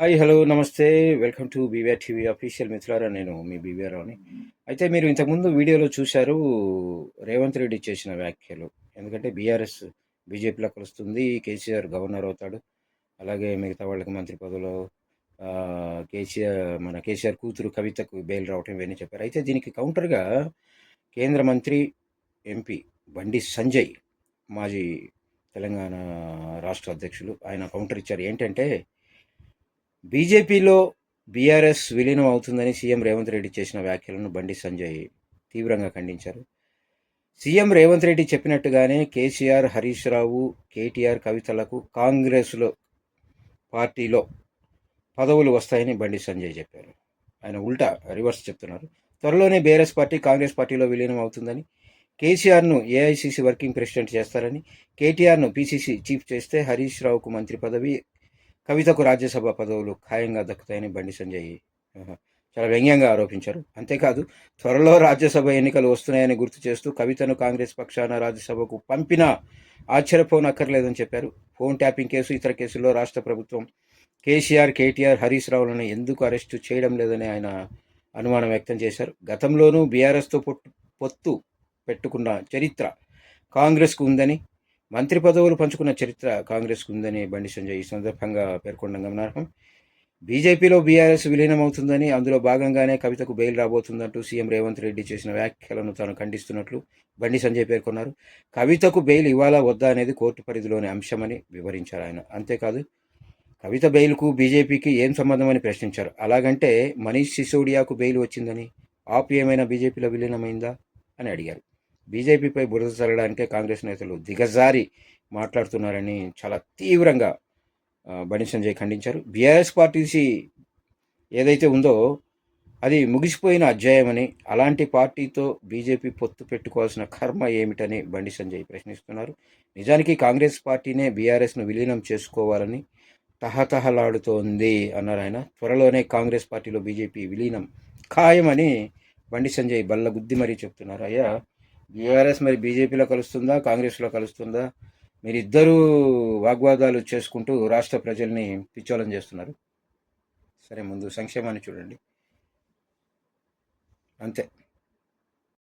Hi, hello, నమస్తే. Welcome to BVR TV official. మిత్రులారా, నేను మీ బీవీఆర్ రావుని. అయితే మీరు ఇంతకుముందు వీడియోలో చూశారు రేవంత్ రెడ్డి చేసిన వ్యాఖ్యలు. ఎందుకంటే బీఆర్ఎస్ బీజేపీలో కలుస్తుంది, కేసీఆర్ గవర్నర్ అవుతాడు, అలాగే మిగతా వాళ్ళకి మంత్రి పదవులు, కేసీఆర్ కూతురు కవితకు బెయిల్ రావటం ఇవన్నీ చెప్పారు. అయితే దీనికి కౌంటర్గా కేంద్ర మంత్రి, ఎంపీ బండి సంజయ్, మాజీ తెలంగాణ రాష్ట్ర అధ్యక్షులు, ఆయన కౌంటర్ ఇచ్చారు. ఏంటంటే, బీజేపీలో బీఆర్ఎస్ విలీనం అవుతుందని సీఎం రేవంత్ రెడ్డి చేసిన వ్యాఖ్యలను బండి సంజయ్ తీవ్రంగా ఖండించారు. సీఎం రేవంత్ రెడ్డి చెప్పినట్టుగానే కేసీఆర్, హరీష్ రావు, కేటీఆర్, కవితలకు కాంగ్రెస్లో పార్టీలో పదవులు వస్తాయని బండి సంజయ్ చెప్పారు. ఆయన ఉల్టా రివర్స్ చెప్తున్నారు. త్వరలోనే బీఆర్ఎస్ పార్టీ కాంగ్రెస్ పార్టీలో విలీనం అవుతుందని, కేసీఆర్ను ఏఐసీసీ వర్కింగ్ ప్రెసిడెంట్ చేస్తారని, కేటీఆర్ను పీసీసీ చీఫ్ చేస్తే హరీష్ రావుకు మంత్రి పదవి, కవితకు రాజ్యసభ పదవులు ఖాయంగా దక్కుతాయని బండి సంజయ్ చాలా వ్యంగ్యంగా ఆరోపించారు. అంతేకాదు, త్వరలో రాజ్యసభ ఎన్నికలు వస్తున్నాయని గుర్తు చేస్తూ కవితను కాంగ్రెస్ పక్షాన రాజ్యసభకు పంపినా ఆశ్చర్యపోనక్కర్లేదని చెప్పారు. ఫోన్ ట్యాపింగ్ కేసు, ఇతర కేసుల్లో రాష్ట్ర ప్రభుత్వం కేసీఆర్, కేటీఆర్, హరీష్ రావులను ఎందుకు అరెస్టు చేయడం లేదని ఆయన అనుమానం వ్యక్తం చేశారు. గతంలోనూ బీఆర్ఎస్తో పొత్తు పెట్టుకున్న చరిత్ర కాంగ్రెస్కు ఉందని, మంత్రి పదవులు పంచుకున్న చరిత్ర కాంగ్రెస్కు ఉందని బండి సంజయ్ ఈ సందర్భంగా పేర్కొనడం గమనార్హం. బీజేపీలో బీఆర్ఎస్ విలీనం అవుతుందని, అందులో భాగంగానే కవితకు బెయిల్ రాబోతుందంటూ సీఎం రేవంత్ రెడ్డి చేసిన వ్యాఖ్యలను తాను ఖండిస్తున్నట్లు బండి సంజయ్ పేర్కొన్నారు. కవితకు బెయిల్ ఇవ్వాలా వద్దా అనేది కోర్టు పరిధిలోని అంశమని వివరించారు ఆయన. అంతేకాదు, కవిత బెయిల్కు బీజేపీకి ఏం సంబంధం అని ప్రశ్నించారు. అలాగంటే మనీష్ సిసోడియాకు బెయిల్ వచ్చిందని, ఆప్ ఏమైనా బీజేపీలో విలీనమైందా అని అడిగారు. బీజేపీపై బురద చల్లడానికే కాంగ్రెస్ నేతలు దిగజారి మాట్లాడుతున్నారని చాలా తీవ్రంగా బండి సంజయ్ ఖండించారు. బీఆర్ఎస్ పార్టీసి ఏదైతే ఉందో అది ముగిసిపోయిన అధ్యాయమని, అలాంటి పార్టీతో బీజేపీ పొత్తు పెట్టుకోవాల్సిన కర్మ ఏమిటని బండి సంజయ్ ప్రశ్నిస్తున్నారు. నిజానికి కాంగ్రెస్ పార్టీనే బీఆర్ఎస్ను విలీనం చేసుకోవాలని తహతహలాడుతోంది అన్నారు ఆయన. త్వరలోనే కాంగ్రెస్ పార్టీలో బీజేపీ విలీనం ఖాయమని బండి సంజయ్ బల్లగుద్ది మరీ చెప్తున్నారు. అయ్యా, బీఆర్ఎస్ మరి బీజేపీలో కలుస్తుందా, కాంగ్రెస్లో కలుస్తుందా? మీరిద్దరూ వాగ్వాదాలు చేసుకుంటూ రాష్ట్ర ప్రజల్ని పిచ్చోళం చేస్తున్నారు. సరే, ముందు సంక్షేమాన్ని చూడండి, అంతే.